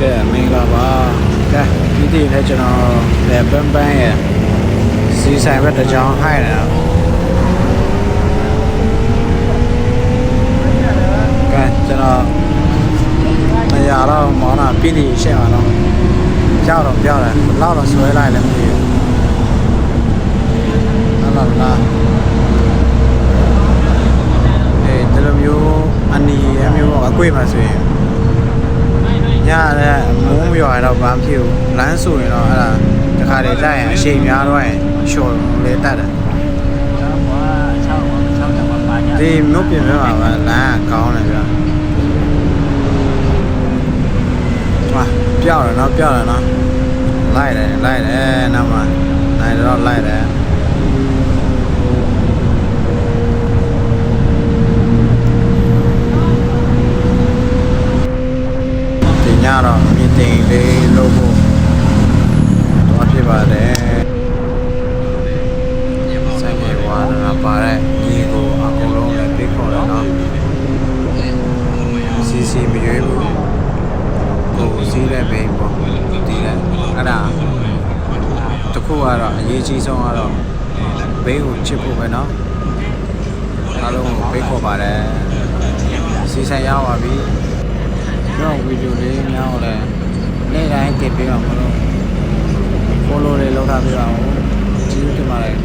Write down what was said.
ကဲမင်္ဂလာပါကဲဒီနေ့လည်းကျွန်တော်လည်းပန်းရဲ့စီဆိုင်ဘက်တစ်ကြောင်းဟိုက်နေတာကဲကျွန်တော်နေရာတော့မောင်းတာပြည်တီရှင်းအောင်တော့ကြောက်တော့ကြောက်တယ်လောက်တော့ဆွဲလိုက်လည်းမသိဘူးဟုတ်လားဒီလိုမျိုးအနီအမျိုးအကွေ့မှာဆိုရင်ညလည်းမိုးမရွာတော့ဘာဖြစ်ဘူးလမ်းဆိုရင်တော့အဲ့ဒါတခါတည်းလိုက်ရင်အရှိန်များတော့ရင်ရှော့လေတက်တယ်ဒီမြို့ပြင်မှာပါလမ်းကကောင်းတယ်ဗျာဟာပြောက်တယ်နော်လိုက်တယ်နောက်မှနိုင်တော့လိုက်တယ်ညတော့မြင့်တင်လေးလုပ်ဖို့တော့ဖြစ်ပါတယ်ဆိုင်ကေဝါဒနာပါတဲ့ဒီကိုအကုန်လုံးလည်းပြခေါ်တယ်နော်စီမရွေးဘူးကိုစီးတဲ့ဘေးပေါ့ဒီတဲ့အဲ့ဒါတခုကတော့အရေးကြီးဆုံးကတော့ဘေးကိုချစ်ဖို့ပဲနော်အားလုံးကိုဘေးခေါ်ပါတယ်စီဆိုင်ရောက်ပါပြီတော့ဗီဒီယိုလေးများတော့လည်းနေ့တိုင်းတင်ပေးပါမလို့ follow လေးလုပ်ထားပေးပါဦးကျေးဇူးတင်ပါတယ်